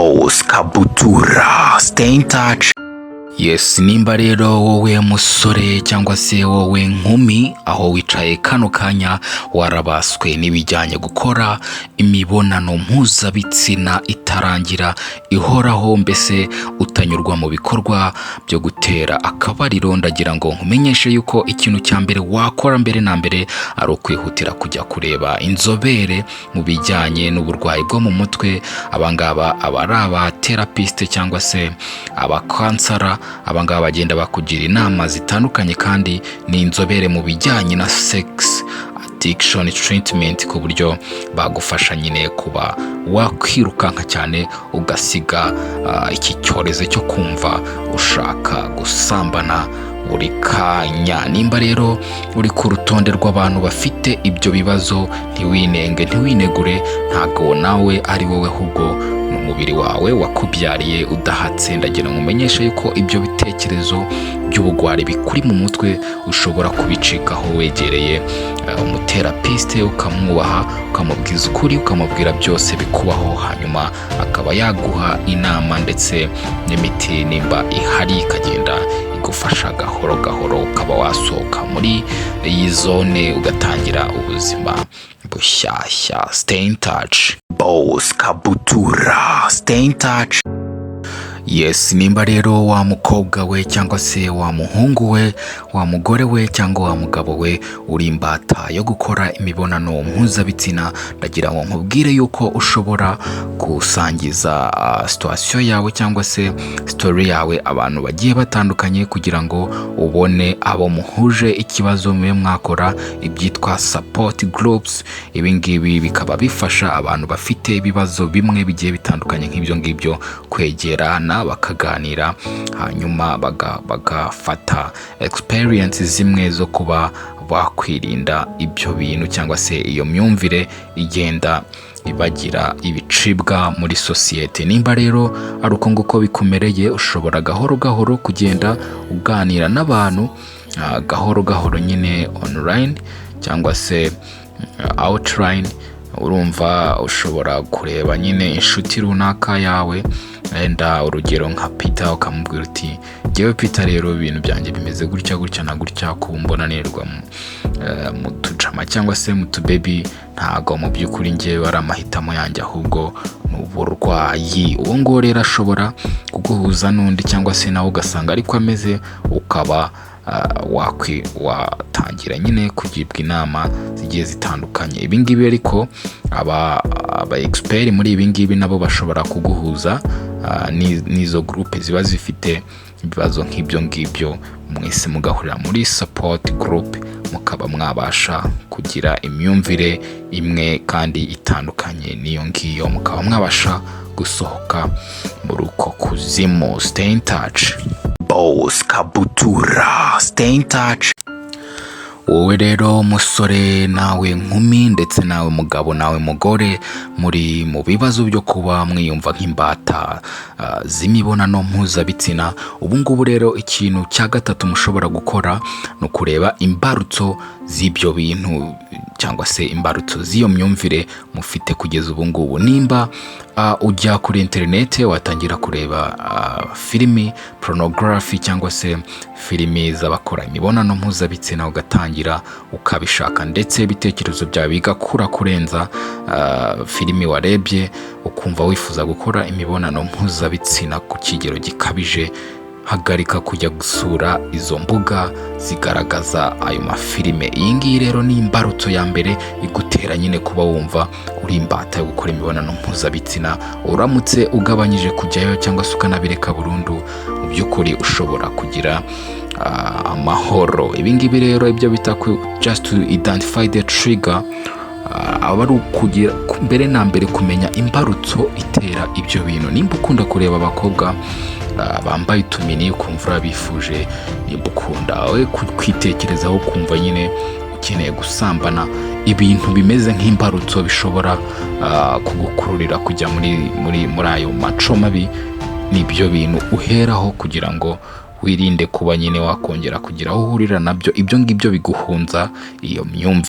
Boss Kabutura, stay in touch. Yes, nimba rero wowe musore cyangwa se wowe nkumi aho wicaye kano kanya warabaswe n'ibijyanye gukora imibonano mpuzabitsina itarangira ihoraho, mbese utanyurwa mu bikorwa byo gutera akabariro, ndagira ngo nkumenyeshe yuko ikintu cya mbere wakora mbere na mbere ari ukwihutira kujya kureba inzobere mu bijyanye n'uburwayi bwo mu mutwe. Abangaba abari abaterapiste cyangwa se abakansara, abangaba bagenda bakugira inama zitandukanye kandi ni inzobere mu bijyanye na sex addiction treatment, ku buryo bagufasha nyine kuba wakwirukanka cyane ugasiga iki cyorezo cyo kumva ushaka gusambana buri kanya. Nimba rero uri ku rutonde rw'abantu bafite ibyo bibazo, ntiwinenge ntiwinegure, ntago nawe ari wowe, ahubwo umubiri wawe wakubyariye udahatse. Ndagira ngo umenyeshe yuko ibyo bitekerezo by'ubugwari bikuri mu mutwe ushobora kubicikaho wegereye umuterapiste, ukamwubaha, ukamubwiza ukuri, ukamubwira byose bikubaho, hanyuma akaba yaguha inama ndetse n'imiti nimba ihari ikagenda igufasha gahoro gahoro, ukaba wasohoka muri iyi zone ugatangira ubuzima bushyashya. Stay in touch. Boss Kabutura, stay in touch. Yes, nimba rero wa mukobwa we cyangwa se wa muhungu we, wa mugore we cyangwa wa mugabo we uri imbata yo gukora imibonano mpuzabitsina, ndagira ngo nkubwire yuko ushobora gusangiza situation yawe cyangwa se story yawe abantu bagiye batandukanye, kugira ngo ubone abo muhuje ikibazo mwe mwakora ibyitwa support groups. Ibi ngibi bikaba bifasha abantu bafite ibibazo bimwe bigiye bitandukanye nk'ibyo ngibyo kwegerana bakaganira, hanyuma bagafata experience zimwe zo kuba bakwirinda ibyo bintu cyangwa se iyo myumvire igenda ibagira ibicibwa muri societe. Nimba rero ari uko nguko bikumereye, ushobora gahoro gahoro kugenda uganira n'abantu gahoro gahoro nyine online cyangwa se outline. Urumva ushobora kureba nyine inshuti runaka yawe, enda urugero nka Peter, ukamubwira uti jewe Peter rero ibintu byanjye bimeze gutya gutya na gutya, kumbonanirwa mu tujama cyangwa se mu tubebi, ntago mu by'ukuri njyewe ari amahitamo yanjye, ahubwo n'uburwayi. Uwo ngo rero ashobora kuguhuza n'undi cyangwa se nawe ugasanga ariko ameze, ukaba watangira nyine kugibwa inama zigiye zitandukanye. Ibi ngibi ariko aba expert muri ibi ngibi nabo bashobora kuguhuza n'izo groupe ziba zifite ibibazo nk'ibyo ngibyo, mwese mugahurira muri support group, mukaba mwabasha kugira imyumvire imwe kandi itandukanye n'iyo ngiyo, mukaba mwabasha gusohoka muri uko kuzimu. Stay in touch. Boss Kabutura, stay in touch. Wowe rero musore, nawe nkumi, ndetse nawe mugabo, nawe mugore, muri mu bibazo byo kuba mwiyumva nk'imbata z'imibonano mpuzabitsina, ubu ngubu rero ikintu cya gatatu mushobora gukora no kureba imbarutso z'ibyo bintu cyangwa se imbarutso z'iyo myumvire mufite kugeza ubu ngubu. Nimba ujya kuri internet watangira kureba filimi pornography cyangwa se filimi z'abakora imibonano mpuzabitsina, ugatangira ukabishaka ndetse ibitekerezo byawe bigakura kurenza filimi warebye, ukumva wifuza gukora imibonano mpuzabitsina ku kigero gikabije, hagarika kujya gusura izo mbuga zigaragaza ayo mafilime. Iyi ngiyi rero ni imbarutso ya mbere igutera nyine kuba wumva uri imbata yo gukora imibonano mpuzabitsina. Uramutse ugabanyije kujyayo cyangwa se ukanabireka burundu, mu by'ukuri ushobora kugira amahoro. Ibi ngibi rero ibyo bita just to identify the trigger, aba ari ukugira mbere na mbere kumenya imbarutso itera ibyo bintu. Nimba ukunda kureba abakobwa bambaye utumini ukumva urabifuje, nimba ukunda we kwitekerezaho kumva nyine ukeneye gusambana, ibintu bimeze nk'imbarutso bishobora kugukururira kujya muri ayo maco mabi, nibyo bintu uheraho kugira ngo wirinde kuba nyine wakongera kugira aho uhurira nabyo. Ibyo ngibyo biguhunza iyo myumvire.